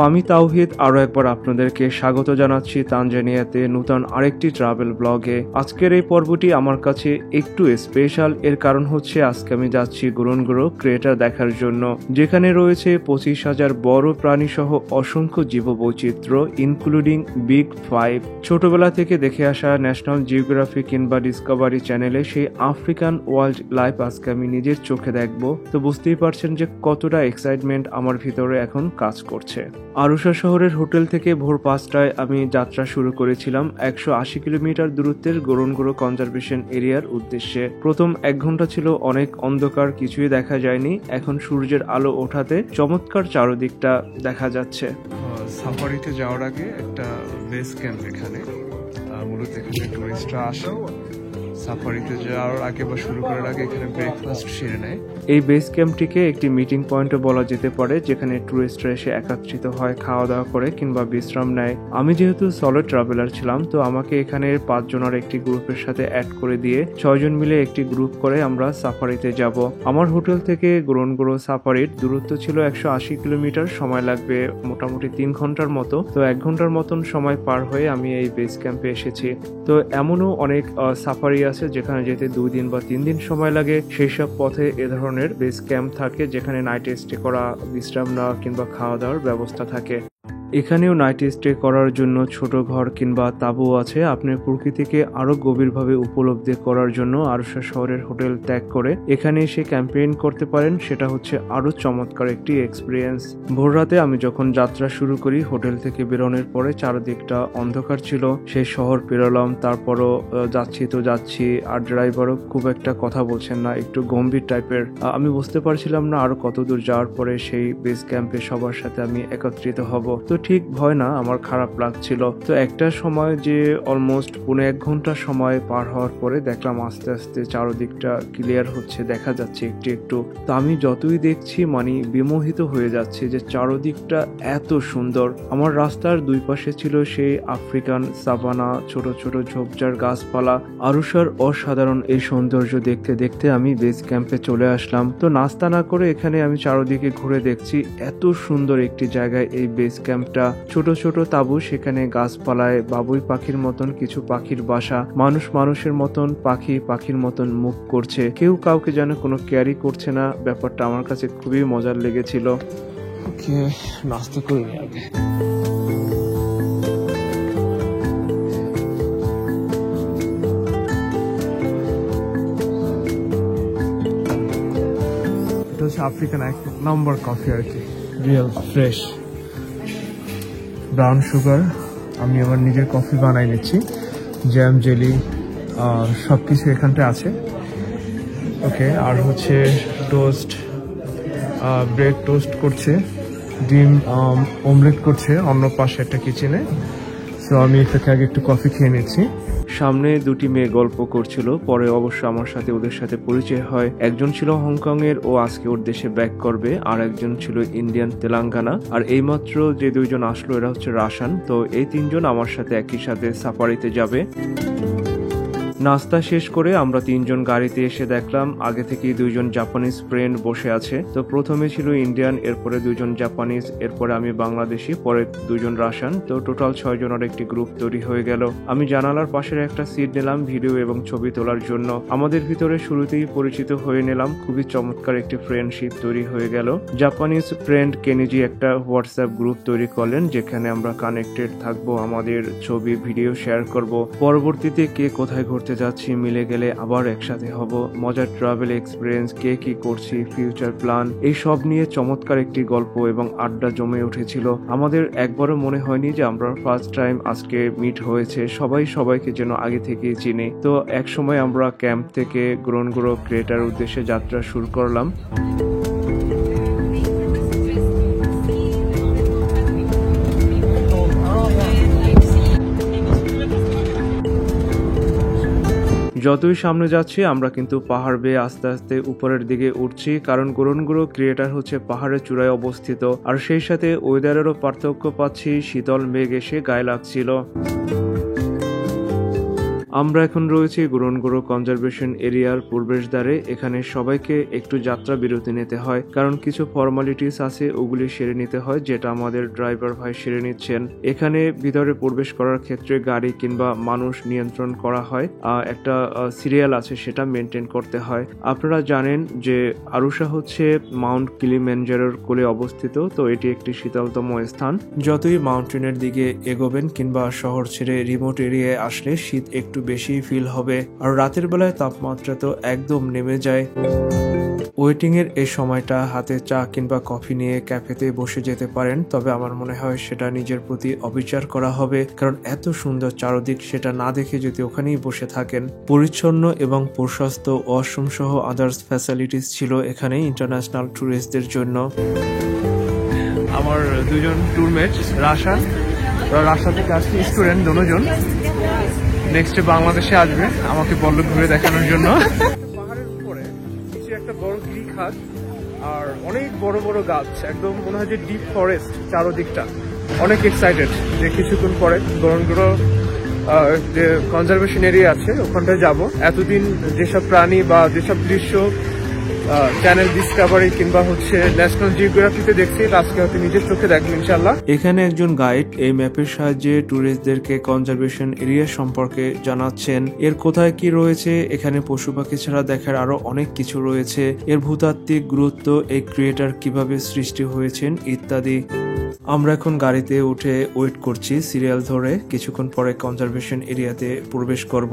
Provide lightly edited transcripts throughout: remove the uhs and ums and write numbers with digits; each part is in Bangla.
আমি তাওহিদ আরো একবার আপনাদেরকে স্বাগত জানাচ্ছি তানজানিয়াতে নতুন আরেকটি ট্রাভেল ব্লগে। আজকের এই পর্বটি আমার কাছে একটু স্পেশাল। এর কারণ হচ্ছে আজকে আমি যাচ্ছি গোরনগোরো ক্রেটার দেখার জন্য, যেখানে রয়েছে 25,000 বড় প্রাণী সহ অসংখ্য জীববৈচিত্র্য ইনক্লুডিং বিগ 5। ছোটবেলা থেকে দেখে আসা ন্যাশনাল জিওগ্রাফি কিংবা ডিসকভারি চ্যানেলে সেই আফ্রিকান ওয়াইল্ড লাইফ আজকে আমি নিজের চোখে দেখবো। তো বুঝতেই পারছেন যে কতটা এক্সাইটমেন্ট আমার ভিতরে এখন কাজ করছে। আরুসা শহরের হোটেল থেকে ভোর 5টায় আমি যাত্রা শুরু করেছিলাম 180 কিলোমিটার দূরত্বের গোরনগোরো কনজারভেশন এরিয়ার উদ্দেশ্যে। প্রথম 1 ঘন্টা ছিল অনেক অন্ধকার, কিছুই দেখা যায়নি। এখন সূর্যের আলো ওঠাতে চমৎকার চারদিকটা দেখা যাচ্ছে। সাফারিতে যাওয়ার আগে একটা বেস ক্যাম্প এখানে, মূলত এখানে টুরিস্টরা আসে সাফারিতে যাওয়ার আগে বা শুরু করার আগে এখানে ব্রেকফাস্ট সেরে নেয়। এই বেস ক্যাম্পটিকে একটি মিটিং পয়েন্টও বলা যেতে পারে, যেখানে টুরিস্টরা এসে একত্রিত হয়, খাওয়া দাওয়া করে কিংবা বিশ্রাম নেয়। আমি যেহেতু সলো ট্রাভেলার ছিলাম, তো আমাকে এখানে 5 জনের একটি গ্রুপের সাথে অ্যাড করে দিয়ে 6 জন মিলে একটি গ্রুপ করে আমরা সাফারিতে যাব। আমার হোটেল থেকে গোরনগোরো সাফারির দূরত্ব ছিল 180 কিলোমিটার, সময় লাগবে মোটামুটি 3 ঘন্টার মতো। তো 1 ঘন্টার মতন সময় পার হয়ে আমি এই বেস ক্যাম্পে এসেছি। তো এমনও অনেক সাফারি আছে যেখানে যেতে 2 দিন বা 3 দিন সময় লাগে। সেই সব পথে এ ধরনের বেস ক্যাম্প থাকে, যেখানে নাইট স্টে করা, বিশ্রাম নেওয়া কিংবা খাওয়া দাওয়ার ব্যবস্থা থাকে। এখানেও নাইট স্টে করার জন্য ছোট ঘর কিংবা তাঁবু আছে। আপনি প্রকৃতিকে আরো গভীরভাবে উপলব্ধি করার জন্য আরুসা শহরের হোটেল ত্যাগ করে এখানে এসে ক্যাম্পেইন করতে পারেন। সেটা হচ্ছে আরো চমৎকার একটি এক্সপিরিয়েন্স। ভোর রাতে আমি যখন যাত্রা শুরু করি, হোটেল থেকে বেরোনোর পরে চারদিকটা অন্ধকার ছিল। সেই শহর পেরোলাম, তারপরও যাচ্ছি আর ড্রাইভারও খুব একটা কথা বলছেন না, একটু গম্ভীর টাইপের। আমি বুঝতে পারছিলাম না আরো কত দূর যাওয়ার পরে সেই বেস ক্যাম্পে সবার সাথে আমি একত্রিত হব। তো ঠিক ভয় না, আমার খারাপ লাগছিল। তো একটা সময় যে অলমোস্ট 1.5 ঘন্টা সময় পার হওয়ার পরে দেখলাম আস্তে আস্তে চারদিকটা ক্লিয়ার হচ্ছে, দেখা যাচ্ছে একটু একটু। তো আমি যতই দেখছি বিমোহিত হয়ে যাচ্ছে যে চারদিকটা এত সুন্দর। আমার রাস্তার 2 পাশে ছিল সেই আফ্রিকান সাভানা, ছোট ছোট ঝোপঝাড় গাছপালা। আরুসার অসাধারণ এই সৌন্দর্য দেখতে দেখতে আমি বেস ক্যাম্পে চলে আসলাম। তো নাস্তা না করে এখানে আমি চারদিকে ঘুরে দেখছি এত সুন্দর একটি জায়গায় এই বেস ক্যাম্পটা। ছোট ছোট তাঁবু, সেখানে গাছপালায় বাবুই পাখির মতন কিছু পাখির বাসা, মানুষের মতন পাখির মতন মুভ করছে। কেউ কাউকে যেন কোনো কেয়ারই করছে না। ব্যাপারটা আমার কাছে খুবই মজার লেগেছিল। ওকে, নাস্তা করে নিই আগে। এটা হচ্ছে আফ্রিকান 1 নম্বর কফি আর কি, রিয়েল ফ্রেশ ব্রাউন সুগার। আমি আমার নিজের কফি বানাই নিচ্ছি, জ্যাম জেলি সবকিছু এখানটা আছে। ওকে, আর হচ্ছে টোস্ট, ব্রেড টোস্ট করছে, ডিম অমলেট করছে অন্য পাশে একটা কিচেনে। সো আমি এটাকে আগে একটু কফি খেয়ে নিচ্ছি। সামনে 2টি মেয়ে গল্প করছিল, পরে অবশ্য আমার সাথে ওদের সাথে পরিচয় হয়। একজন ছিল হংকং এর, ও আজকে ওর দেশে ব্যাক করবে, আর একজন ছিল ইন্ডিয়ান তেলেঙ্গানা। আর এইমাত্র যে 2 জন আসলো এরা হচ্ছে রাশান। তো এই 3 জন আমার সাথে একই সাথে সাফারিতে যাবে। নাস্তা শেষ করে আমরা 3 জন গাড়িতে এসে দেখলাম আগে থেকেই 2 জন জাপানিজ ফ্রেন্ড বসে আছে। তো প্রথমে ছিল ইন্ডিয়ান, এরপরে 2 জন জাপানিজ, এরপরে আমি বাংলাদেশি, পরে 2 জন রাশিয়ান। তো টোটাল 6 জনের একটি গ্রুপ তৈরি হয়ে গেল। আমি জানালার পাশের একটা সিট নিলাম ভিডিও এবং ছবি তোলার জন্য। আমাদের ভিতরে শুরুতেই পরিচিত হয়ে নিলাম, খুবই চমৎকার একটি ফ্রেন্ডশিপ তৈরি হয়ে গেল। জাপানিজ ফ্রেন্ড কেনিজি একটা হোয়াটসঅ্যাপ গ্রুপ তৈরি করলেন, যেখানে আমরা কানেক্টেড থাকবো, আমাদের ছবি ভিডিও শেয়ার করব। পরবর্তীতে কে কোথায় ঘুরতে যাচ্ছি, মিলে গেলে আবার একসাথে হব। মজার ট্রাভেল এক্সপিরিয়েন্স, কে কি করছি, ফিউচার প্ল্যান, এই সব নিয়ে চমৎকার একটি গল্প এবং আড্ডা জমে উঠেছিল। আমাদের একবারও মনে হয়নি যে আমরা ফার্স্ট টাইম আজকে মিট হয়েছে। সবাই সবাইকে যেন আগে থেকেই চিনি। তো এক সময় আমরা ক্যাম্প থেকে গোরনগোরো ক্রেটার উদ্দেশ্যে যাত্রা শুরু করলাম। যতই সামনে যাচ্ছি আমরা কিন্তু পাহাড় বেয়ে আস্তে আস্তে উপরের দিকে উঠছি, কারণ গোরনগোরো ক্রিয়েটার হচ্ছে পাহাড়ের চূড়ায় অবস্থিত। আর সেই সাথে ওয়েদারেরও পার্থক্য পাচ্ছি, শীতল মেঘ এসে গায়ে লাগছিল। আমরা এখন রয়েছি গুরনগুরো কনজারভেশন এরিয়ার প্রবেশদ্বারে। এখানে সবাইকে একটু যাত্রা বিরতি নিতে হয়, কারণ কিছু ফর্মালিটিস আছে ওগুলি সেরে নিতে হয়, যেটা আমাদের ড্রাইভার ভাই সেরে নিচ্ছেন। এখানে ভিতরে প্রবেশ করার ক্ষেত্রে গাড়ি কিংবা মানুষ নিয়ন্ত্রণ করা হয়, একটা সিরিয়াল আছে সেটা মেনটেন করতে হয়। আপনারা জানেন যে আরুসা হচ্ছে মাউন্ট কিলিম্যানজারোর কোলে অবস্থিত, তো এটি একটি শীতলতম স্থান। যতই মাউন্টেনের দিকে এগোবেন কিংবা শহর ছেড়ে রিমোট এরিয়ায় আসলে শীত একটু বেশি ফিল হবে, আর রাতের বেলায় তাপমাত্রা তো একদম নেমে যায়। ওয়েটিং এর এই সময়টা হাতে চা কিংবা কফি নিয়ে ক্যাফেতে বসে যেতে পারেন, তবে আমার মনে হয় সেটা নিজের প্রতি অবিচার করা হবে, কারণ এত সুন্দর চারদিক সেটা না দেখে যদি ওখানেই বসে থাকেন। পরিচ্ছন্ন এবং প্রশস্ত ওয়াশরুম সহ আদার্স ফ্যাসিলিটিস ছিল এখানে ইন্টারন্যাশনাল ট্যুরিস্টদের জন্য। আমার দুজন ট্যুরমেট রাশা থেকে আসছে, স্টুডেন্ট দুজন, নেক্সট বাংলাদেশে আসবে, আমাকে বললো ঘুরে দেখানোর জন্য। পাহাড়ের উপরে নিচে একটা বড় গিরিখাত আর অনেক বড় বড় গাছ, একদম মনে হয় যে ডিপ ফরেস্ট চারদিকটা। অনেক এক্সাইটেড যে কিছুক্ষণ পরে গুরনগুরো যে কনজারভেশন এরিয়া আছে ওখানটায় যাব। এতদিন যেসব প্রাণী বা যেসব দৃশ্য চ্যানেল ডিসকভারি কিংবা হচ্ছে ন্যাশনাল জিওগ্রাফিতে দেখছি, আজকে হয়তো নিজের চোখে দেখবেন ইনশাআল্লাহ। এখানে একজন গাইড এই ম্যাপের সাহায্যে ট্যুরিস্টদেরকে কনজারভেশন এরিয়া সম্পর্কে জানাচ্ছেন। এর কোথায় কি রয়েছে, এখানে পশু পাখি ছাড়া দেখার আরো অনেক কিছু রয়েছে, এর ভূতাত্ত্বিক গুরুত্ব, এই ক্রিয়েটার কিভাবে সৃষ্টি হয়েছেন ইত্যাদি। আমরা এখন গাড়িতে উঠে ওয়েট করছি সিরিয়াল ধরে, কিছুক্ষণ পরে কনজারভেশন এরিয়াতে প্রবেশ করব।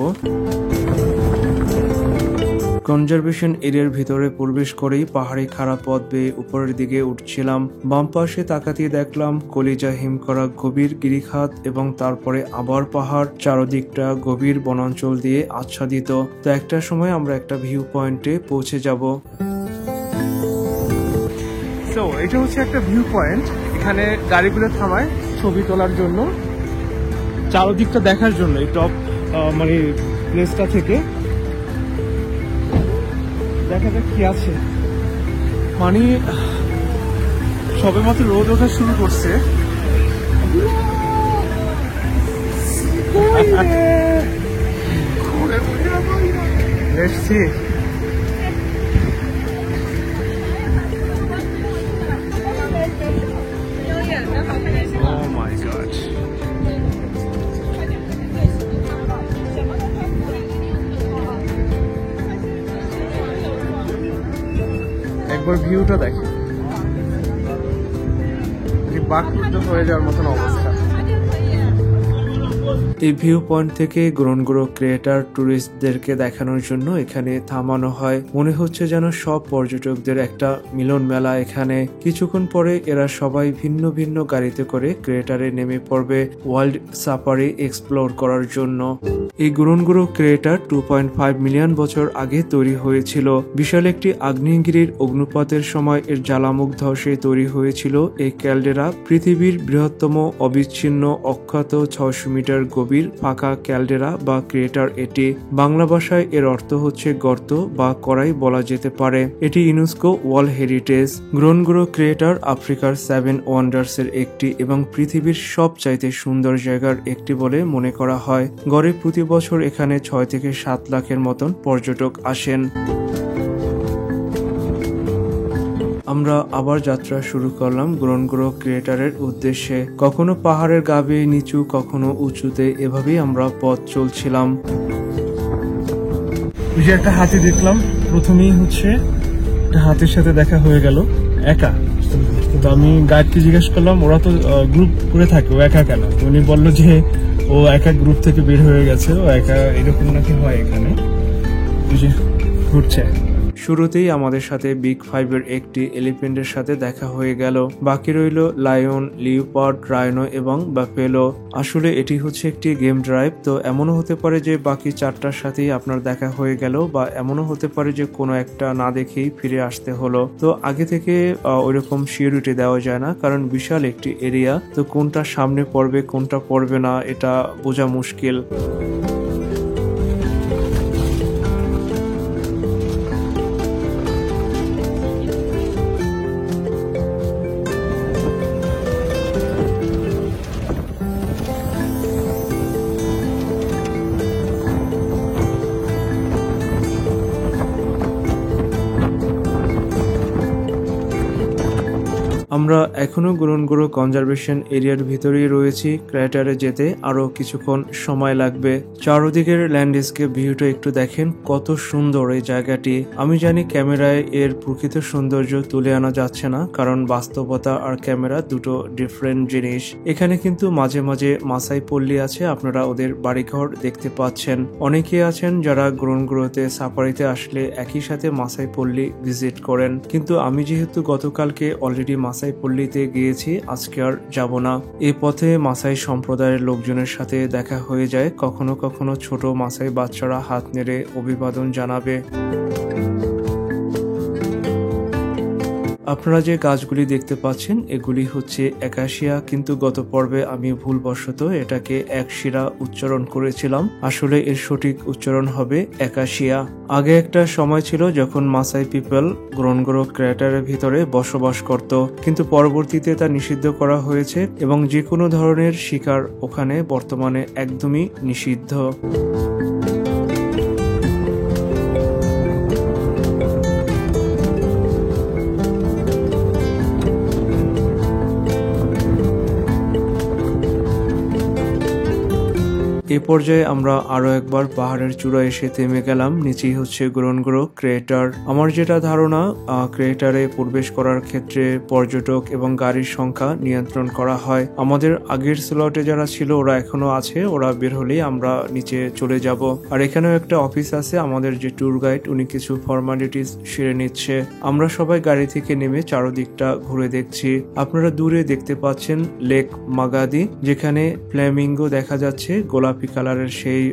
কনজারভেশন এরিয়ার ভিতরে প্রবেশ করেই পাহাড়ি খাড়া পথ বেয়ে উপরের দিকে উঠছিলাম। বাম পাশে তাকাতিয়ে দেখলাম কলিজা হিম করা গভীর গিরিখাত এবং তারপরে আবার পাহাড়, চারদিকটা গভীর বনাঞ্চল দিয়ে আচ্ছাদিত। তো একটা সময় আমরা একটা ভিউ পয়েন্টে পৌঁছে যাব। তো এটা হচ্ছে একটা ভিউ পয়েন্ট, এখানে গাড়িগুলো থামায় ছবি তোলার জন্য, চারদিকটা দেখার জন্য। এই টপ মানে প্লেসটা থেকে দেখা যাক কি আছে। মানে সবেমাত্র রোদ ওঠা শুরু করছে। Let's see. Oh my God. একবার ভিউটা দেখে বাকরুদ্ধ হয়ে যাওয়ার মতন অবস্থা। এই ভিউ পয়েন্ট থেকে গুরনগুরো ক্রিয়েটার ট্যুরিস্টদেরকে দেখানোর জন্য এখানে থামানো হয়। মনে হচ্ছে যেন সব পর্যটকদের একটা মিলন মেলা এখানে। কিছুক্ষণ পরে এরা সবাই ভিন্ন ভিন্ন গাড়িতে করে ক্রিয়েটারে নেমে পড়বে ওয়ার্ল্ড সাফারি এক্সপ্লোর করার জন্য। এই গুরনগুরো ক্রিয়েটার 2.5 মিলিয়ন বছর আগে তৈরি হয়েছিল। বিশাল একটি আগ্নেয়গিরির অগ্নুপাতের সময় এর জ্বালামুখ ধসে তৈরি হয়েছিল এই ক্যালডেরা। পৃথিবীর বৃহত্তম অবিচ্ছিন্ন অখ্যাত 600 মিটার গভীর ফাঁকা ক্যালডেরা বা ক্রিয়েটার এটি। বাংলা ভাষায় এর অর্থ হচ্ছে গর্ত বা কড়াই বলা যেতে পারে। এটি ইউনেস্কো ওয়ার্ল্ড হেরিটেজ। গুরনগুরো ক্রিয়েটার আফ্রিকার 7 ওয়ান্ডার্স এর একটি এবং পৃথিবীর সবচাইতে সুন্দর জায়গার একটি বলে মনে করা হয়। গড়ে প্রতি বছর এখানে 6 থেকে 7 লাখের মতন পর্যটক আসেন। আমরা আবার যাত্রা শুরু করলাম গুরনগুরো ক্রিয়েটারের উদ্দেশ্যে। কখনো পাহাড়ের গা বেয়ে নিচু, কখনো উঁচুতে, এভাবেই আমরা পথ চলছিলাম। যে একটা হাতি দেখলাম, প্রথমেই হচ্ছে একটা হাতির সাথে দেখা হয়ে গেল একা। তো আমি গাইডকে জিজ্ঞেস করলাম, ওরা তো গ্রুপ করে থাকে, ও একা কেন? উনি বললো যে ও একা গ্রুপ থেকে বের হয়ে গেছে, ও একা এরকম নাকি হয় এখানে, ঘুরছে। শুরুতেই আমাদের সাথে বিগ 5 এর একটি এলিফ্যান্টের সাথে দেখা হয়ে গেল। বাকি রইল লায়ন, লিওপার্ড, রাইনো এবং বাফেলো। আসলে এটি হচ্ছে একটি গেম ড্রাইভ, তো এমনও হতে পারে যে বাকি 4টার সাথেই আপনার দেখা হয়ে গেল, বা এমনও হতে পারে যে কোনো একটা না দেখেই ফিরে আসতে হলো। তো আগে থেকে ওইরকম সিওরিটি দেওয়া যায় না, কারণ বিশাল একটি এরিয়া, তো কোনটা সামনে পড়বে কোনটা পড়বে না এটা বোঝা মুশকিল। আমরা এখনো গোরনগোরো কনজারভেশন এরিয়ার ভিতরেই রয়েছি। ক্র্যাটারে যেতে আরো কিছুক্ষণ সময় লাগবে। চারদিকের ল্যান্ডস্কেপ ভিউটা একটু দেখেন, কত সুন্দর এই জায়গাটি। আমি জানি ক্যামেরায় এর প্রকৃত সৌন্দর্য তুলে আনা যাচ্ছে না, কারণ বাস্তবতা আর ক্যামেরা দুটো ডিফারেন্ট জিনিস। এখানে কিন্তু মাঝে মাঝে মাসাই পল্লী আছে, আপনারা ওদের বাড়িঘর দেখতে পাচ্ছেন। অনেকে আছেন যারা গোরনগোরোতে সাফারিতে আসলে একই সাথে মাসাই পল্লী ভিজিট করেন, কিন্তু আমি যেহেতু গতকালকে অলরেডি মাসাই পল্লীতে গিয়েছি, আজকে আর যাব না। এ পথে মাসাই সম্প্রদায়ের লোকজনের সাথে দেখা হয়ে যায়। কখনো কখনো ছোট মাসাই বাচ্চারা হাত নেড়ে অভিবাদন জানাবে। আপনারা যে গাছগুলি দেখতে পাচ্ছেন এগুলি হচ্ছে একাশিয়া, কিন্তু গত পর্বে আমি ভুলবশত এটাকে একশিরা উচ্চারণ করেছিলাম। আসলে এর সঠিক উচ্চারণ হবে একাশিয়া। আগে একটা সময় ছিল যখন মাসাই পিপল গোরনগোরো ক্র্যাটারের ভিতরে বসবাস করত, কিন্তু পরবর্তীতে তা নিষিদ্ধ করা হয়েছে এবং যে কোনো ধরনের শিকার ওখানে বর্তমানে একদমই নিষিদ্ধ। এ পর্যায়ে আমরা আরো একবার পাহাড়ের চূড়ায় এসে থেমে গেলাম। নিচেই হচ্ছে গোরনগোরো ক্রেটার। আমার যেটা ধারণা, ক্রেটারে প্রবেশ করার ক্ষেত্রে পর্যটক এবং গাড়ির সংখ্যা নিয়ন্ত্রণ করা হয়। আমাদের আগের স্লটে যারা ছিল ওরা এখনো আছে, ওরা বের হলেই আমরা নিচে চলে যাব। আর এখানেও একটা অফিস আছে, আমাদের যে ট্যুর গাইড উনি কিছু ফর্মালিটিস সেরে নিচ্ছে। আমরা সবাই গাড়ি থেকে নেমে চারদিকটা ঘুরে দেখছি। আপনারা দূরে দেখতে পাচ্ছেন লেক মাগাদি, যেখানে ফ্ল্যামিঙ্গো দেখা যাচ্ছে, গোলাপি কালারের সেই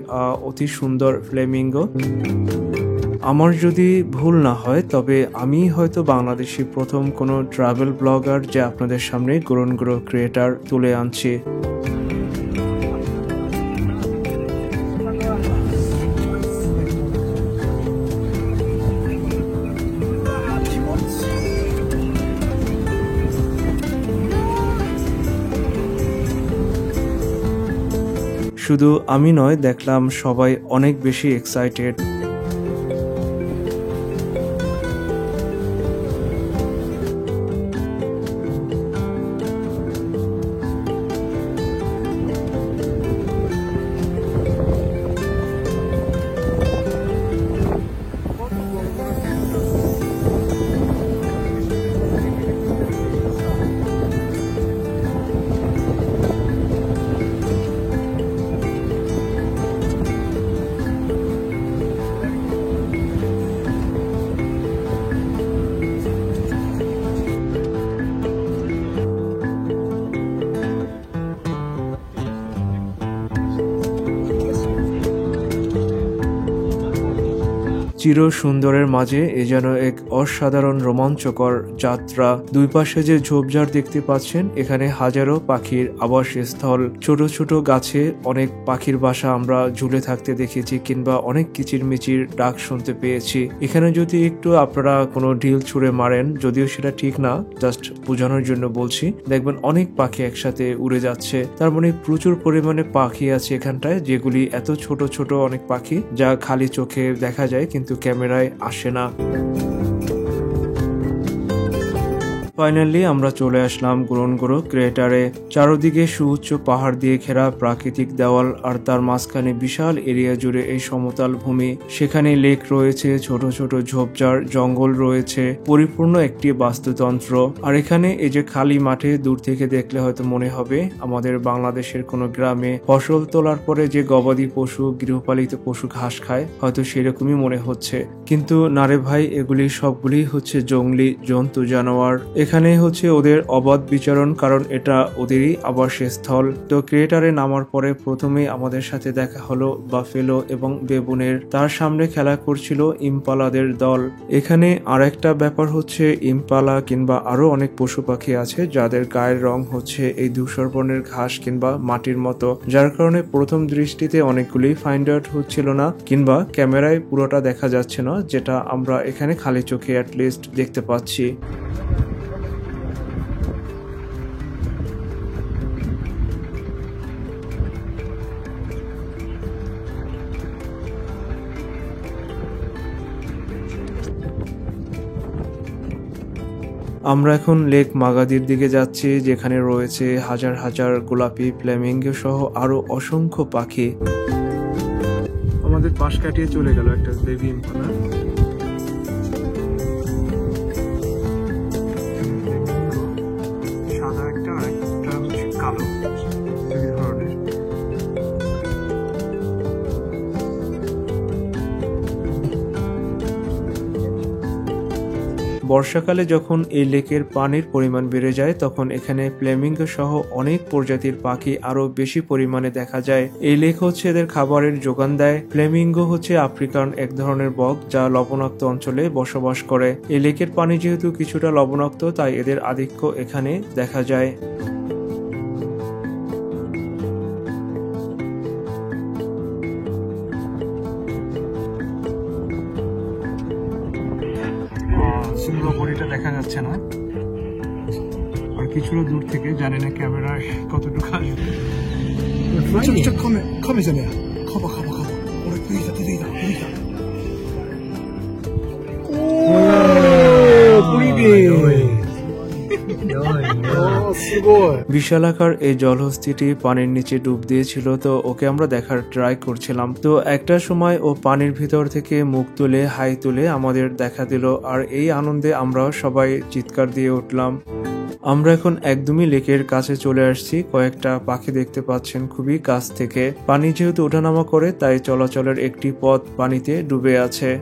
অতি সুন্দর ফ্লেমিঙ্গো। আমার যদি ভুল না হয় তবে আমি হয়তো বাংলাদেশি প্রথম কোনো ট্রাভেল ব্লগার যে আপনাদের সামনে গোরনগোরো ক্রিয়েটার তুলে আনছি। শুধু আমি নয়, দেখলাম সবাই অনেক বেশি এক্সাইটেড। চির সুন্দরের মাঝে এ যেন এক অসাধারণ রোমাঞ্চকর যাত্রা। দুই পাশে যে ঝোপঝাড় দেখতে পাচ্ছেন, এখানে হাজারো পাখির আবাসস্থল। ছোট ছোট গাছে অনেক পাখির বাসা আমরা ঝুলে থাকতে দেখেছি, কিংবা অনেক কিচিরমিচির ডাক শুনতে পেয়েছি। এখানে যদি একটু আপনারা কোনো ঢিল ছুঁড়ে মারেন, যদিও সেটা ঠিক না, জাস্ট বোঝানোর জন্য বলছি, দেখবেন অনেক পাখি একসাথে উড়ে যাচ্ছে। তার মানে প্রচুর পরিমাণে পাখি আছে এখানটায়, যেগুলি এত ছোট ছোট অনেক পাখি যা খালি চোখে দেখা যায় কিন্তু ক্যামেরায় আসে না। ফাইনালি আমরা চলে আসলাম গোরনগোরো ক্রেটারে। চারদিকে সুউচ্চ পাহাড় দিয়ে ঘেরা প্রাকৃতিক দেওয়াল, আর তার মাঝখানে বিশাল এরিয়া জুড়ে এই সমতল ভূমি। সেখানে লেক রয়েছে, ছোট ছোট ঝোপঝাড়, জঙ্গল রয়েছে, পরিপূর্ণ একটি বাস্তুতন্ত্র। আর এখানে এই যে খালি মাঠে দূর থেকে দেখলে হয়তো মনে হবে আমাদের বাংলাদেশের কোনো গ্রামে ফসল তোলার পরে যে গবাদি পশু, গৃহপালিত পশু ঘাস খায়, হয়তো সেরকমই মনে হচ্ছে। কিন্তু না রে ভাই, এগুলি সবগুলি হচ্ছে জংলি জন্তু জানোয়ার। এখানে হচ্ছে ওদের অবাধ বিচরণ, কারণ এটা ওদেরই আবাসস্থল। তো ক্রিয়েটারে নামার পরে প্রথমেই আমাদের সাথে দেখা হলো বাফেলো এবং বেবুনের। তার সামনে খেলা করছিল ইম্পালাদের দল। এখানে আর একটা ব্যাপার হচ্ছে, ইম্পালা কিংবা আরো অনেক পশু পাখি আছে যাদের গায়ের রং হচ্ছে এই ধূসর বর্ণের ঘাস কিংবা মাটির মতো, যার কারণে প্রথম দৃষ্টিতে অনেকগুলি ফাইন্ড আউট হচ্ছিল না, কিংবা ক্যামেরায় পুরোটা দেখা যাচ্ছে না, যেটা আমরা এখানে খালি চোখে অ্যাটলিস্ট দেখতে পাচ্ছি। আমরা এখন লেক মাগাদির দিকে যাচ্ছি, যেখানে রয়েছে হাজার হাজার গোলাপি ফ্ল্যামিঙ্গো সহ আরো অসংখ্য পাখি। আমাদের পাশ কাটিয়ে চলে গেল একটা বেবি ইম্পালা। সাদা একটা আর একটা হচ্ছে কালো, দুই ধরনের। বর্ষাকালে যখন এই লেকের পানির পরিমাণ বেড়ে যায় তখন এখানে ফ্লেমিঙ্গো সহ অনেক প্রজাতির পাখি আরো বেশি পরিমাণে দেখা যায়। এই লেক হচ্ছে এদের খাবারের যোগান দেয়। ফ্লেমিঙ্গো হচ্ছে আফ্রিকান এক ধরনের বক যা লবণাক্ত অঞ্চলে বসবাস করে। এই লেকের পানি যেহেতু কিছুটা লবণাক্ত, তাই এদের আধিক্য এখানে দেখা যায়। বড়িটা দেখা যাচ্ছে না, আর কিছুটা দূর থেকে জানি না ক্যামেরায় কতটুকু আসবে। বিশালাকার এই জলহস্তিটি পানির নিচে ডুব দিয়েছিল, তো ওকে আমরা দেখার ট্রাই করছিলাম। তো একটা সময় ও পানির ভিতর থেকে মুখ তুলে হাই তুলে আমাদের দেখা দিল, আর এই আনন্দে আমরা সবাই চিৎকার দিয়ে উঠলাম। আমরা এখন একদমই লেকের কাছে চলে আসছি। কয়েকটা পাখি দেখতে পাচ্ছেন খুবই কাছ থেকে। পানি যেহেতু ওঠানামা করে, তাই চলাচলের একটি পথ পানিতে ডুবে আছে।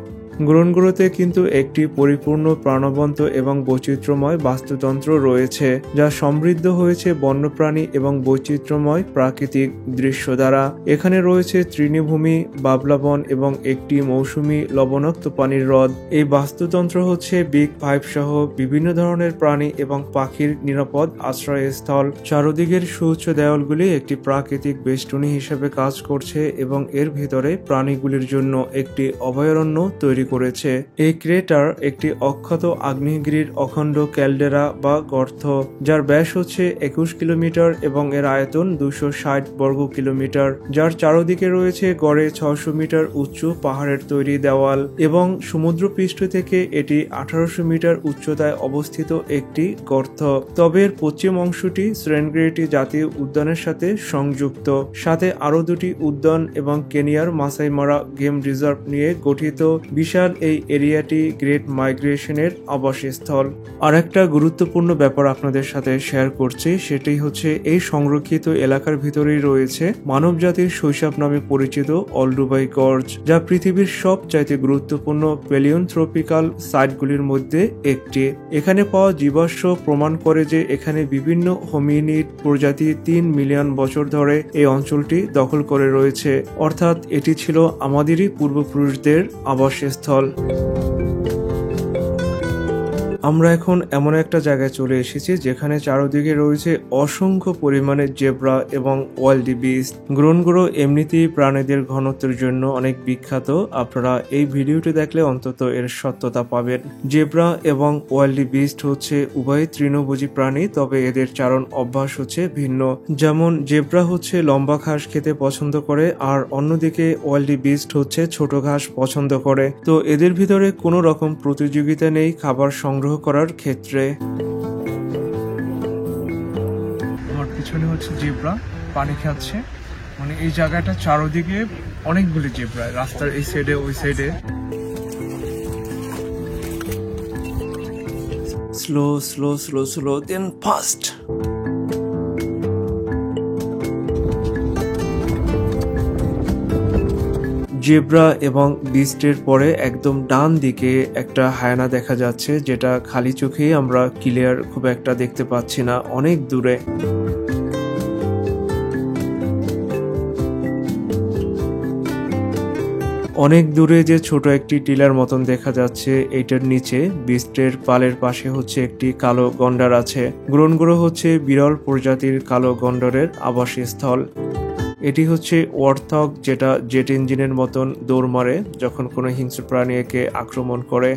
গ্রোনগ্রোতে কিন্তু একটি পরিপূর্ণ প্রাণবন্ত এবং বৈচিত্র্যময় বাস্তুতন্ত্র রয়েছে, যা সমৃদ্ধ হয়েছে বন্যপ্রাণী এবং বৈচিত্র্যময় প্রাকৃতিক দৃশ্য দ্বারা। এখানে রয়েছে তৃণভূমি, বাবলাবন এবং একটি মৌসুমী লবণাক্ত পানির হ্রদ। এই বাস্তুতন্ত্র হচ্ছে বিগ ফাইভ সহ বিভিন্ন ধরনের প্রাণী এবং পাখির নিরাপদ আশ্রয়স্থল। চারদিকের সুউচ্চ দেওয়ালগুলি একটি প্রাকৃতিক বেষ্টনী হিসেবে কাজ করছে এবং এর ভিতরে প্রাণীগুলির জন্য একটি অভয়ারণ্য তৈরি করেছে। এই ক্রেটার একটি অক্ষত আগ্নেয়গিরির অখণ্ড ক্যালডেরা বা গর্ত, যার ব্যাস হচ্ছে 21 কিলোমিটার এবং এর আয়তন 260 বর্গ কিলোমিটার, যার চারদিকে রয়েছে গড়ে 600 মিটার উঁচু পাহাড়ের তৈরি দেওয়াল এবং সমুদ্রপৃষ্ঠ থেকে এটি 1800 মিটার উচ্চতায় অবস্থিত একটি গর্ত। তবে এর পশ্চিম অংশটি সেরেনগেটি জাতীয় উদ্যানের সাথে সংযুক্ত, সাথে আরো দুটি উদ্যান এবং কেনিয়ার মাসাই মারা গেম রিজার্ভ নিয়ে গঠিত। বিশাল এই এরিয়াটি গ্রেট মাইগ্রেশনের আবাসস্থল। আর একটা গুরুত্বপূর্ণ ব্যাপার আপনাদের সাথে শেয়ার করছি, সেটাই হচ্ছে এই সংরক্ষিত এলাকার ভিতরেই রয়েছে মানব জাতির শৈশব নামে পরিচিত অলডুবাই গর্জ, যা পৃথিবীর সবচাইতে গুরুত্বপূর্ণ প্যালিওন্থ্রপিক্যাল সাইটগুলির মধ্যে একটি। এখানে পাওয়া জীবাশ্ম প্রমাণ করে যে এখানে বিভিন্ন হোমিনিড প্রজাতি 3 মিলিয়ন বছর ধরে এই অঞ্চলটি দখল করে রয়েছে, অর্থাৎ এটি ছিল আমাদেরই পূর্বপুরুষদের আবাসস্থল। আমরা এখন এমন একটা জায়গায় চলে এসেছি যেখানে চারদিকে রয়েছে অসংখ্য পরিমাণে জেব্রা এবং ওয়াইল্ড বিস্ট। গ্রোনগ্রো এমনিতেই প্রাণীদের ঘনত্বের জন্য অনেক বিখ্যাত। আপনারা এই ভিডিওটি দেখলে অন্তত এর সত্যতা পাবেন। জেব্রা এবং ওয়াইল্ড বিস্ট হচ্ছে উভয় তৃণভোজী প্রাণী, তবে এদের চারণ অভ্যাস হচ্ছে ভিন্ন। যেমন জেব্রা হচ্ছে লম্বা ঘাস খেতে পছন্দ করে, আর অন্যদিকে ওয়াইল্ড বিস্ট হচ্ছে ছোট ঘাস পছন্দ করে। তো এদের ভিতরে কোনো রকম প্রতিযোগিতা নেই খাবার সংগ্রহ করার ক্ষেত্রে। আমার পিছনে হচ্ছে জেব্রা পানি খাচ্ছে, মানে এই জায়গাটা চারদিকে অনেকগুলি জেব্রা, রাস্তার এই সাইডে ওই সাইডে। স্লো স্লো স্লো স্লো দেন ফাস্ট। জেব্রা এবং বিস্টের পরে একদম ডান দিকে একটা হায়না দেখা যাচ্ছে, যেটা খালি চোখেই আমরা ক্লিয়ার খুব একটা দেখতে পাচ্ছি না, অনেক দূরে। অনেক দূরে যে ছোট একটি টিলার মতন দেখা যাচ্ছে, এইটার নিচে বিস্টের পালের পাশে হচ্ছে একটি কালো গন্ডার আছে। গ্রোনগ্রো হচ্ছে বিরল প্রজাতির কালো গন্ডারের আবাসস্থল। এটি হচ্ছে ওয়ার্থগ, যেটা জেট ইঞ্জিনের মতন দৌড় মারে যখন কোনো হিংস্র প্রাণী একে আক্রমণ করে।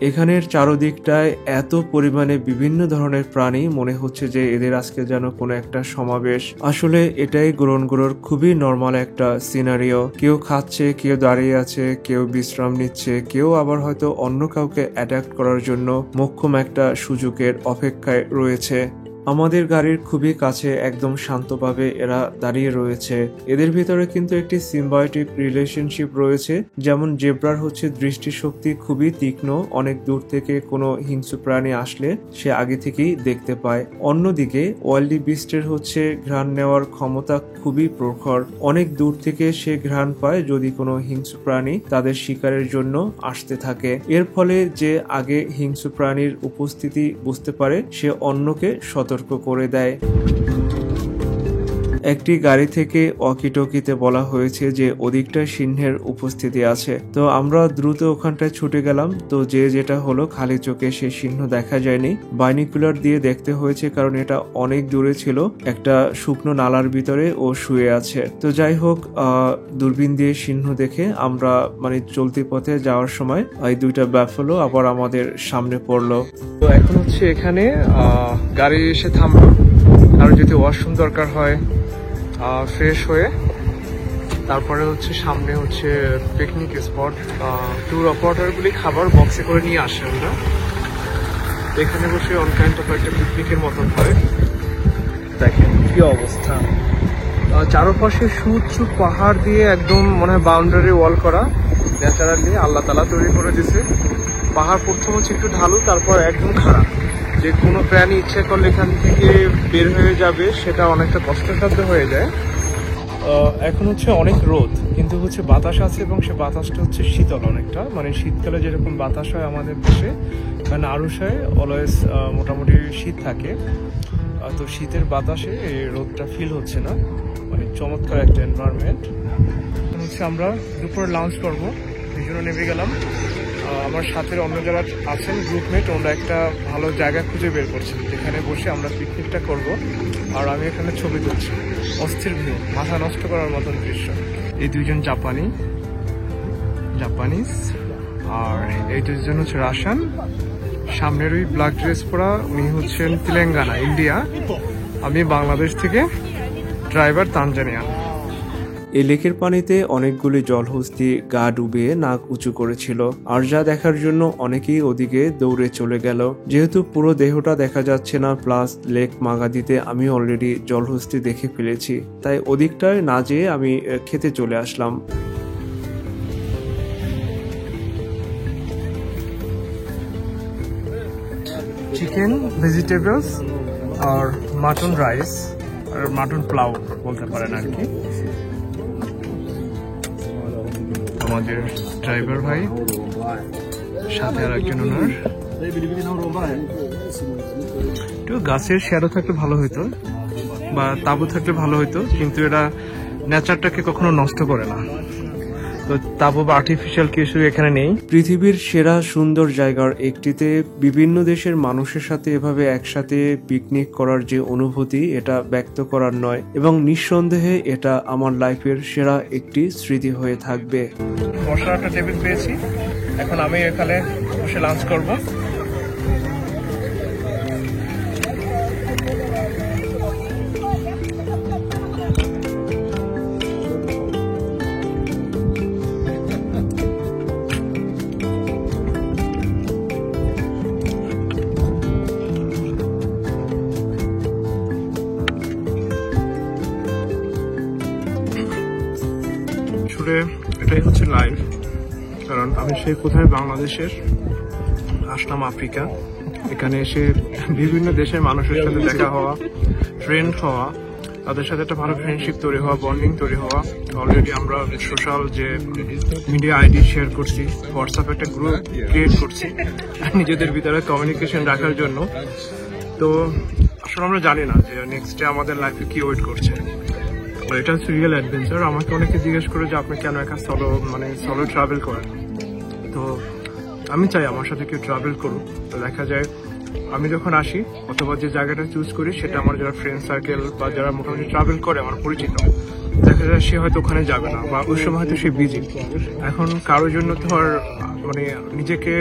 এখানের চারদিকটায় এত পরিমাণে বিভিন্ন ধরনের প্রাণী, মনে হচ্ছে যে এদের আজকে যেন কোনো একটা সমাবেশ। আসলে এটাই গোরনগোরোর খুবই নর্মাল একটা সিনারিও। কেউ খাচ্ছে, কেউ দাঁড়িয়ে আছে, কেউ বিশ্রাম নিচ্ছে, কেউ আবার হয়তো অন্য কাউকে অ্যাটাক করার জন্য মোক্ষম একটা সুযোগের অপেক্ষায় রয়েছে। আমাদের গাড়ির খুবই কাছে একদম শান্তভাবে এরা দাঁড়িয়ে রয়েছে। এদের ভিতরে কিন্তু একটি সিম্বায়োটিক রিলেশনশিপ রয়েছে। যেমন জেব্রার হচ্ছে দৃষ্টিশক্তি খুবই তীক্ষ্ণ, অনেক দূর থেকে কোনো হিংস্র প্রাণী আসলে সে আগে থেকেই দেখতে পায়। অন্যদিকে ওয়াইল্ডি বিস্টের হচ্ছে ঘ্রাণ নেওয়ার ক্ষমতা খুবই প্রখর, অনেক দূর থেকে সে ঘ্রাণ পায় যদি কোনো হিংস্র প্রাণী তাদের শিকারের জন্য আসতে থাকে। এর ফলে যে আগে হিংস্র প্রাণীর উপস্থিতি বুঝতে পারে সে অন্যকে সতর্ক করে দেয়। একটি গাড়ি থেকে ওয়াকিটকিতে বলা হয়েছে যে ওদিকটা সিংহের উপস্থিতি আছে। তো আমরা দ্রুত ওখানটায় ছুটে গেলাম। তো যেটা হলো, খালি চোখে সে সিংহ দেখা যায়নি, বাইনিকুলার দিয়ে দেখতে হয়েছে, কারণ এটা অনেক দূরে ছিল, একটা শুকনো নালার ভিতরে ও শুয়ে আছে। তো যাই হোক, দূরবীন দিয়ে সিংহ দেখে আমরা চলতি পথে যাওয়ার সময় এই দুইটা ব্যাফলো আবার আমাদের সামনে পড়লো। তো এখন হচ্ছে এখানে গাড়ি এসে থামলো, আর যদি ওয়াশরুম দরকার হয় ফ্রেশ হয়ে তারপরে হচ্ছে সামনে হচ্ছে পিকনিক স্পট। ট্যুর অপারেটরগুলি খাবার বক্সে করে নিয়ে আসে, আমরা এখানে বসে অন কাইন্ড অফ একটা পিকনিকের মতন হয়। দেখেন কি অবস্থা, চারপাশে সুউচ্চ পাহাড় দিয়ে একদম মনে হয় বাউন্ডারি ওয়াল করা, ন্যাচারালি আল্লাহ তাআলা তৈরি করে দিছে। পাহাড় প্রথম হচ্ছে একটু ঢালু, তারপর একদম খারাপ, যে কোনো প্রাণী ইচ্ছে করলে এখান থেকে বের হয়ে যাবে সেটা অনেকটা কষ্টসাধ্য হয়ে যায়। এখন হচ্ছে অনেক রোদ, কিন্তু হচ্ছে বাতাস আছে এবং সে বাতাসটা হচ্ছে শীতল অনেকটা, শীতকালে যেরকম বাতাস হয় আমাদের দেশে, কারণ আরুষায় অলওয়েজ মোটামুটি শীত থাকে। তো শীতের বাতাসে এই রোদটা ফিল হচ্ছে না, চমৎকার একটা এনভায়রনমেন্ট। হচ্ছে আমরা দুপুরে লাঞ্চ করবো, এই জন্য নেমে গেলাম। আমার সাথে অন্য যারা আছেন গ্রুপমেট, ওরা একটা ভালো জায়গা খুঁজে বের করছেন যেখানে বসে আমরা পিকনিকটা করব। আর আমি এখানে ছবি তুলছি, অস্থির ভিউ, মাথা নষ্ট করার মতন দৃশ্য। এই দুইজন জাপানিজ আর এই দুইজন হচ্ছে রাশিয়ান। সামনের ওই ব্ল্যাক ড্রেস পরা উনি হচ্ছেন তেলেঙ্গানা, ইন্ডিয়া। আমি বাংলাদেশ থেকে, ড্রাইভার তানজানিয়া। এই লেকের পানিতে অনেকগুলি জলহস্তি গা ডুবিয়ে নাক উঁচু করেছিল, আর যা দেখার জন্য অনেকেই ওদিকে দৌড়ে চলে গেল। যেহেতু পুরো দেহটা দেখা যাচ্ছে না, প্লাস লেক মাগাদিতে আমি অলরেডি জলহস্তি দেখে ফেলেছি, তাই ওদিকটায় না যেয়ে আমি খেতে চলে আসলাম। চিকেন, ভেজিটেবলস আর মাটন রাইস আর মাটন পোলাও বলতে পারেন আর কি। আমাদের ড্রাইভার ভাই, সাথে আর একজন ওনার। একটু গাছের শ্যাডো থাকলে ভালো হইতো বা তাঁবু থাকলে ভালো হইতো, কিন্তু এরা নেচারটাকে কখনো নষ্ট করে না, তো তাঁবু বা আর্টিফিশিয়াল কিছু এখানে নেই। পৃথিবীর সেরা সুন্দর জায়গার একটিতে বিভিন্ন দেশের মানুষের সাথে এভাবে একসাথে পিকনিক করার যে অনুভূতি, এটা ব্যক্ত করার নয়, এবং নিঃসন্দেহে এটা আমার লাইফের সেরা একটি স্মৃতি হয়ে থাকবে। বসার একটা টেবিল পেয়েছি, এখন আমি এখানে বসে লাঞ্চ করব। এটাই হচ্ছে লাইফ, কারণ আমি সেই কোথায় বাংলাদেশের আসলাম আফ্রিকা, এখানে এসে বিভিন্ন দেশের মানুষের সাথে দেখা হওয়া, ফ্রেন্ড হওয়া, তাদের সাথে একটা ভালো ফ্রেন্ডশিপ তৈরি হওয়া, বন্ডিং তৈরি হওয়া। অলরেডি আমরা সোশ্যাল যে মিডিয়া আইডি শেয়ার করছি, হোয়াটসঅ্যাপ একটা গ্রুপ ক্রিয়েট করছি নিজেদের ভিতরে কমিউনিকেশন রাখার জন্য। তো আসলে আমরা জানি না যে নেক্সট ডে আমাদের লাইফে কি ওয়েট করছে। এটা হচ্ছে রিয়েল অ্যাডভেঞ্চার। আমাকে অনেকে জিজ্ঞেস করে যে আপনি কেন একা সলো ট্রাভেল করেন। তো আমি চাই আমার সাথে কেউ ট্রাভেল করুক। তো দেখা যায় আমি যখন আসি অথবা যে জায়গাটা চুজ করি সেটা আমার যারা ফ্রেন্ড সার্কেল বা যারা মোটামুটি ট্রাভেল করে আমার পরিচিত, দেখা যায় সে হয়তো ওখানে যাবে না, বা ওই সময় হয়তো সে বিজি। এখন কারোর জন্য তো আর মানে নিজেকে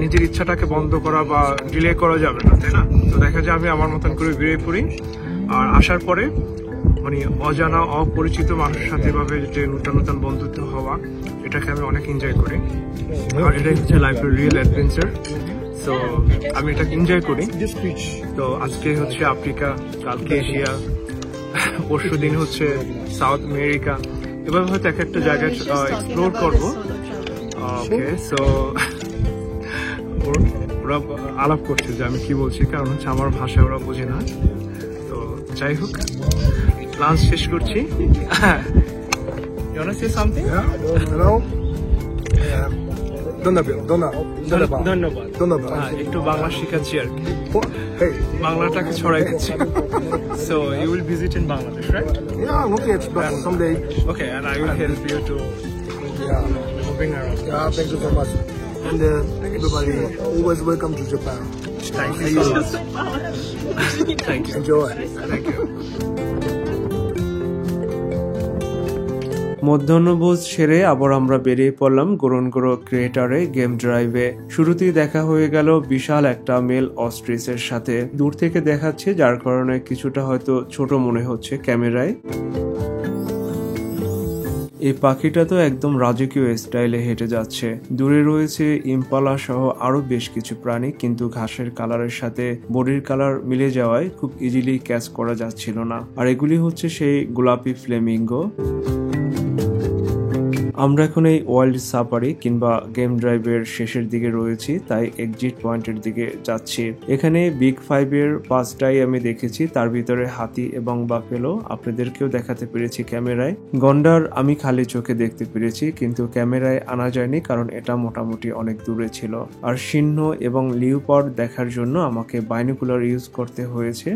নিজের ইচ্ছাটাকে বন্ধ করা বা ডিলে করা যাবে না, তাই না? তো দেখা যায় আমি আমার মতন করে বেরিয়ে পড়ি, আর আসার পরে মানে অজানা অপরিচিত মানুষের সাথে এভাবে যে নতুন নতুন বন্ধুত্ব হওয়া, এটাকে আমি অনেক এনজয় করি। আর এটাই হচ্ছে লাইফের রিয়েল অ্যাডভেঞ্চার। সো আমি এটাকে এনজয় করি। তো আজকে হচ্ছে আফ্রিকা, কালকে এশিয়া, পরশু দিন হচ্ছে সাউথ আমেরিকা, এভাবে হয়তো এক একটা জায়গায় এক্সপ্লোর করবো। ওকে, সো ওরা আলাপ করছে যে আমি কি বলছি, কারণ হচ্ছে আমার ভাষা ওরা বোঝে না। তো যাই হোক, লাঞ্চ শেষ করছি। You wanna say something? ধন্যবাদ। একটু বাংলা শিখাচ্ছি আর কি, বাংলাটাকে ছড়াই দিচ্ছি। So you will visit in Bangladesh, right? Yeah, I'm okay. But someday. Okay, and I will help you to moving around. Yeah, thank you so much. And everybody, always welcome to Japan. Thank you so much. Thank you. Enjoy. Thank you. মধ্যাহ্নভোজ সেরে আবার আমরা বেরিয়ে পড়লাম গোরনগোরো ক্রিয়েটারে গেম ড্রাইভে। শুরুতেই দেখা হয়ে গেল বিশাল একটা মেল অস্ট্রিচের সাথে। দূর থেকে দেখাচ্ছে, যার কারণে কিছুটা হয়তো ছোট মনে হচ্ছে ক্যামেরায়। এই পাখিটা তো একদম রাজকীয় স্টাইলে হেঁটে যাচ্ছে। দূরে রয়েছে ইম্পালা সহ আরো বেশ কিছু প্রাণী, কিন্তু ঘাসের কালারের সাথে বডির কালার মিলে যাওয়ায় খুব ইজিলি ক্যাচ করা যাচ্ছিল না। আর এগুলি হচ্ছে সেই গোলাপি ফ্লেমিঙ্গো। আমরা এখন এই ওয়াইল্ড সাফারি কিংবা গেম ড্রাইভের শেষের দিকে রয়েছি, তাই এক্সিট পয়েন্টের দিকে যাচ্ছি। এখানে বিগ 5-এর 5টাই আমি দেখেছি, তার ভিতরে হাতি এবং বাফেলো আপনাদেরকেও দেখাতে পেরেছি ক্যামেরায়। গন্ডার আমি খালি চোখে দেখতে পেরেছি, কিন্তু ক্যামেরায় আনা যায়নি, কারণ এটা মোটামুটি অনেক দূরে ছিল। আর সিংহ এবং লিওপার্ড দেখার জন্য আমাকে বাইনোকুলার ইউজ করতে হয়েছে,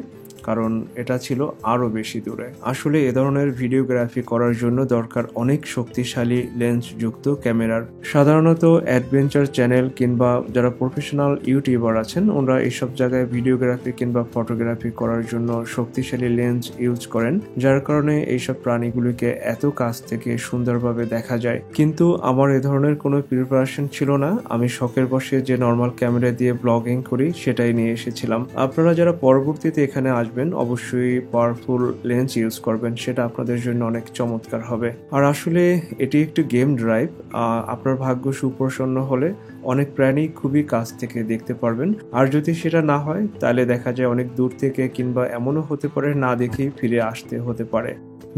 কারণ এটা ছিল আরো বেশি দূরে। আসলে এ ধরনের ভিডিওগ্রাফি করার জন্য দরকার অনেক শক্তিশালী লেন্স যুক্ত ক্যামেরার। সাধারণত অ্যাডভেঞ্চার চ্যানেল কিংবা যারা প্রফেশনাল ইউটিউবার আছেন, ওনারা এইসব জায়গায় ভিডিওগ্রাফি কিংবা ফটোগ্রাফি করার জন্য শক্তিশালী লেন্স ইউজ করেন, যার কারণে এইসব প্রাণীগুলিকে এত কাছ থেকে সুন্দরভাবে দেখা যায়। কিন্তু আমার এ ধরনের কোনো প্রিপারেশন ছিল না। আমি শখের বসে যে নর্মাল ক্যামেরা দিয়ে ব্লগিং করি সেটাই নিয়ে এসেছিলাম। আপনারা যারা পরবর্তীতে এখানে আসবেন, অবশ্যই পাওয়ারফুল লেন্স ইউজ করবেন, সেটা আপনাদের জন্য অনেক চমৎকার হবে। আর আসলে এটি একটি গেম ড্রাইভ, আপনার ভাগ্য সুপ্রসন্ন হলে অনেক প্রাণী খুবই কাছ থেকে দেখতে পারবেন। আর যদি সেটা না হয়, তাহলে দেখা যায় অনেক দূর থেকে, কিংবা এমনও হতে পারে না দেখেই ফিরে আসতে হতে পারে।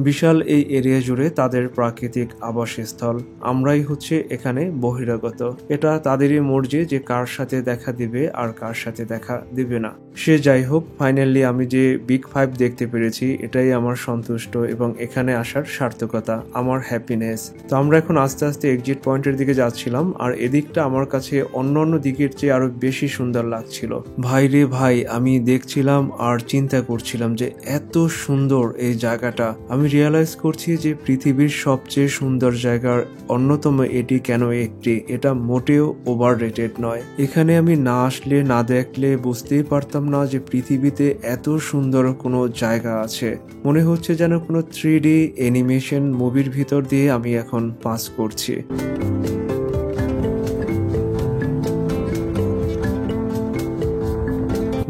বিশাল এই এরিয়া জুড়ে তাদের প্রাকৃতিক আবাসস্থল, আমরাই হচ্ছে এখানে বহিরাগত। এটা তাদেরই মর্জি যে কার সাথে দেখা দিবে আর কার সাথে দেখা দিবে না। সে যাই হোক, ফাইনালি আমি যে বিগ 5 দেখতে পেরেছি, এটাই আমার সন্তুষ্ট এবং এখানে আসার সার্থকতা, আমার হ্যাপিনেস। তো আমরা এখন আস্তে আস্তে এক্সিট পয়েন্টের দিকে যাচ্ছিলাম, আর এদিকটা আমার কাছে অন্যান্য দিকের চেয়ে আরো বেশি সুন্দর লাগছিল। ভাই রে ভাই, আমি দেখছিলাম আর চিন্তা করছিলাম যে এত সুন্দর এই জায়গাটা। আমি রিয়েলাইজ করছি যে পৃথিবীর সবচেয়ে সুন্দর জায়গার অন্যতম এটি কেন একটি, এটা মোটেও ওভাররেটেড নয়। এখানে আমি না আসলে, না দেখলে বুঝতেই পারতাম না যে পৃথিবীতে এত সুন্দর কোনো জায়গা আছে। মনে হচ্ছে যেন কোনো 3D অ্যানিমেশন মুভির ভিতর দিয়ে আমি এখন পাস করছি।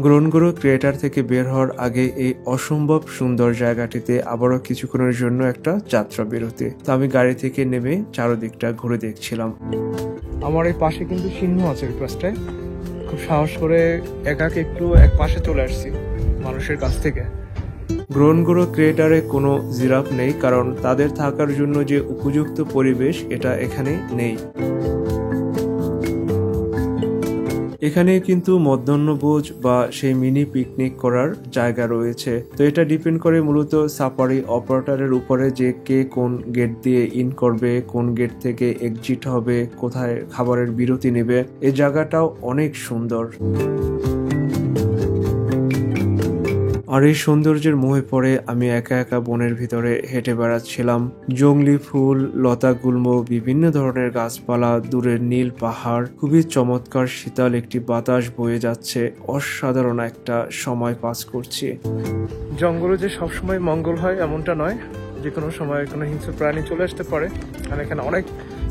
গোরনগোরো ক্রিয়েটার থেকে বের হওয়ার আগে এই অসম্ভব সুন্দর জায়গাটিতে আবারও কিছুক্ষণের জন্য একটা যাত্রা বেরোতে, তো আমি গাড়ি থেকে নেমে চারদিকটা ঘুরে দেখছিলাম। আমার এই পাশে কিন্তু সিংহ আছে, এই পাশটায় খুব সাহস করে একাকে একটু এক পাশে চলে আসছি মানুষের কাছ থেকে। গোরনগোরো ক্রিয়েটারে কোনো জিরাফ নেই, কারণ তাদের থাকার জন্য যে উপযুক্ত পরিবেশ এটা এখানে নেই। এখানে কিন্তু মধ্যাহ্নভোজ বা সেই মিনি পিকনিক করার জায়গা রয়েছে। তো এটা ডিপেন্ড করে মূলত সাফারি অপারেটরের উপরে যে কে কোন গেট দিয়ে ইন করবে, কোন গেট থেকে এক্সিট হবে, কোথায় খাবারের বিরতি নেবে। এই জায়গাটাও অনেক সুন্দর। আর এই সৌন্দর্যের মোহে পড়ে আমি একা একা বনের ভিতরে হেঁটে বেড়াচ্ছিলাম। জংলি ফুল, লতা গুল্ম, বিভিন্ন ধরনের গাছপালা, দূরের নীল পাহাড়, খুবই চমৎকার শীতল একটি বাতাস বয়ে যাচ্ছে। অসাধারণ একটা সময় পাস করছি। জঙ্গলে যে সবসময় মঙ্গল হয় এমনটা নয়, যে কোনো সময় কোনো হিংস্র প্রাণী চলে আসতে পারে, আর এখানে অনেক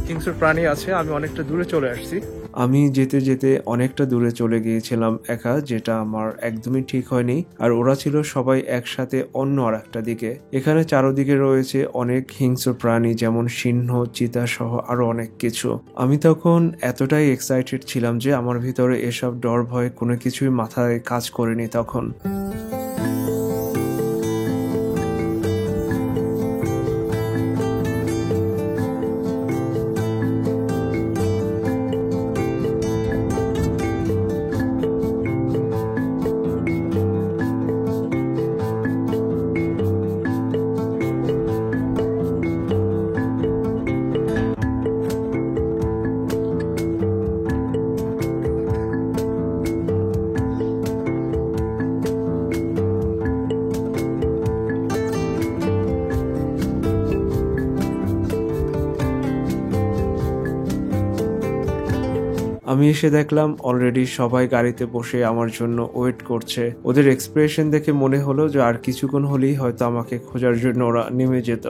হিংস্র প্রাণী আছে। আমি অনেকটা দূরে চলে আসছি। আমি যেতে যেতে অনেকটা দূরে চলে গিয়েছিলাম একা, যেটা আমার একদমই ঠিক হয়নি। আর ওরা ছিল সবাই একসাথে অন্য আর একটা দিকে। এখানে চারদিকে রয়েছে অনেক হিংস্র প্রাণী, যেমন সিংহ, চিতা সহ আরো অনেক কিছু। আমি তখন এতটাই এক্সাইটেড ছিলাম যে আমার ভিতরে এসব ডর ভয় কোনো কিছুই মাথায় কাজ করেনি তখন। আমি এসে দেখলাম অলরেডি সবাই গাড়িতে বসে আমার জন্য ওয়েট করছে। ওদের এক্সপ্রেশন দেখে মনে হলো যে আর কিছুক্ষণ হলেই হয়তো আমাকে খোঁজার জন্য ওরা নেমে যেত।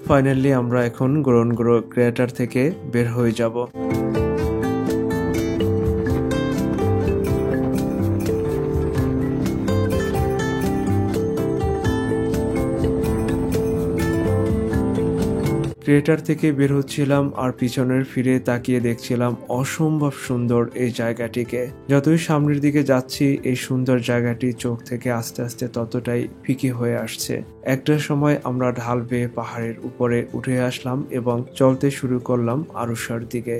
ফাইনালি আমরা এখন গোরনগোরো ক্রেটার থেকে বের হয়ে যাব। ক্রেটার থেকে বের হচ্ছিলাম আর পিছনের ফিরে তাকিয়ে দেখছিলাম অসম্ভব সুন্দর এই জায়গাটিকে। যতই সামনের দিকে যাচ্ছি এই সুন্দর জায়গাটি চোখ থেকে আস্তে আস্তে ততটাই ফিকে হয়ে আসছে। একটা সময় আমরা ঢাল বেয়ে পাহাড়ের উপরে উঠে আসলাম এবং চলতে শুরু করলাম আরুষার দিকে।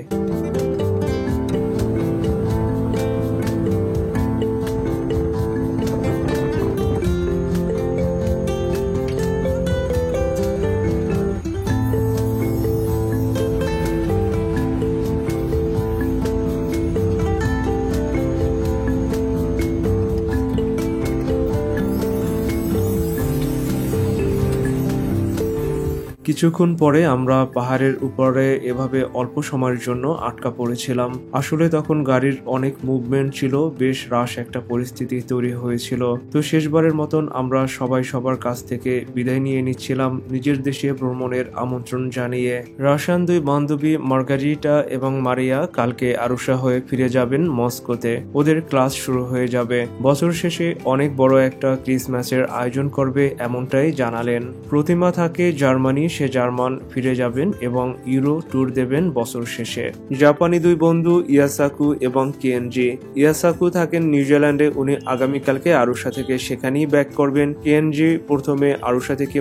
কিছুক্ষণ পরে আমরা পাহাড়ের উপরে এভাবে অল্প সময়ের জন্য আটকা পড়েছিলাম। আসলে তখন গাড়ির অনেক মুভমেন্ট ছিল, বেশ রাশ একটা পরিস্থিতি তৈরি হয়েছিল। তো শেষবারের মতন আমরা সবাই সবার কাছ থেকে বিদায় নিয়ে নিচ্ছিলাম নিজের দেশে ভ্রমণের আমন্ত্রণ জানিয়ে। রাশিয়ান দুই বান্ধবী মার্গারিটা এবং মারিয়া কালকে আরুষা হয়ে ফিরে যাবেন মস্কোতে। ওদের ক্লাস শুরু হয়ে যাবে। বছর শেষে অনেক বড় একটা ক্রিসমাসের আয়োজন করবে এমনটাই জানালেন। প্রতিমা থাকে জার্মানি, সে জার্মান ফিরে যাবেন এবং ইউরো ট্যুর দেবেন বছর শেষে। জাপানি দুই বন্ধু ইয়াসাকু এবং কেনজি। ইয়াসাকু থাকেন নিউজিল্যান্ডে, উনি আগামীকালকে আরুষা থেকে সেখানেই ব্যাক করবেন। কেনজি প্রথমে আরুষা থেকে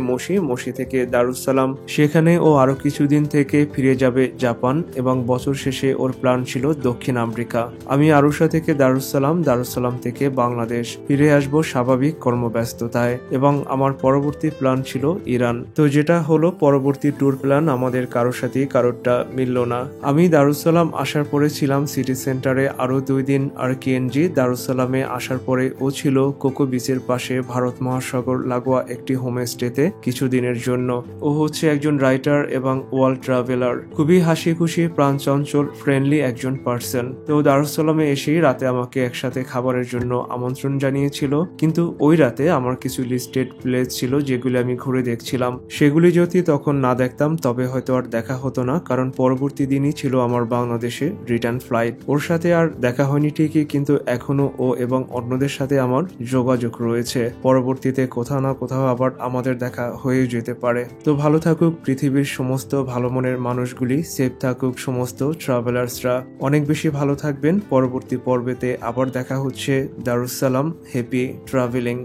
মসি থেকে দারুসালাম, সেখানে ও আরো কিছুদিন থেকে ফিরে যাবে জাপান এবং বছর শেষে ওর প্ল্যান ছিল দক্ষিণ আমেরিকা। আমি আরুষা থেকে দারুসালাম থেকে বাংলাদেশ ফিরে আসব স্বাভাবিক কর্মব্যস্ততায় এবং আমার পরবর্তী প্ল্যান ছিল ইরান। তো যেটা হলো পরবর্তী ট্যুর প্ল্যান আমাদের কারোর সাথে কারোরটা মিলল না। আমি দারুসালাম আসার পরে ছিলাম সিটি সেন্টারে আরো 2 দিন, আর কেনজি দারুসালামে আসার পরে ও ছিল কোকো বিচের পাশে ভারত মহাসাগর লাগোয়া একটি হোমস্টেতে কিছুদিনের জন্য। ও হচ্ছে একজন রাইটার এবং ওয়ার্ল্ড ট্রাভেলার, খুবই হাসি খুশি, প্রাণচঞ্চল, ফ্রেন্ডলি একজন পার্সন। তো দারুসালামে এসেই রাতে আমাকে একসাথে খাবারের জন্য আমন্ত্রণ জানিয়েছিল, কিন্তু ওই রাতে আমার কিছু লিস্টেড প্লেস ছিল যেগুলি আমি ঘুরে দেখছিলাম। সেগুলি যদি তখন না দেখতাম তবে হয়তো আর দেখা হতো না, কারণ পরবর্তী দিনই ছিল আমার বাংলাদেশে রিটার্ন ফ্লাইট। ওর সাথে আর দেখা হয়নি ঠিকই, কিন্তু এখনো ও এবং অন্যদের সাথে আমার যোগাযোগ রয়েছে। পরবর্তীতে কোথাও না কোথাও আবার আমাদের দেখা হয়ে যেতে পারে। তো ভালো থাকুক পৃথিবীর সমস্ত ভালো মনের মানুষগুলি, সেফ থাকুক সমস্ত ট্রাভেলার্সরা, অনেক বেশি ভালো থাকবেন। পরবর্তী পর্বেতে আবার দেখা হচ্ছে। Darussalam, happy travelling.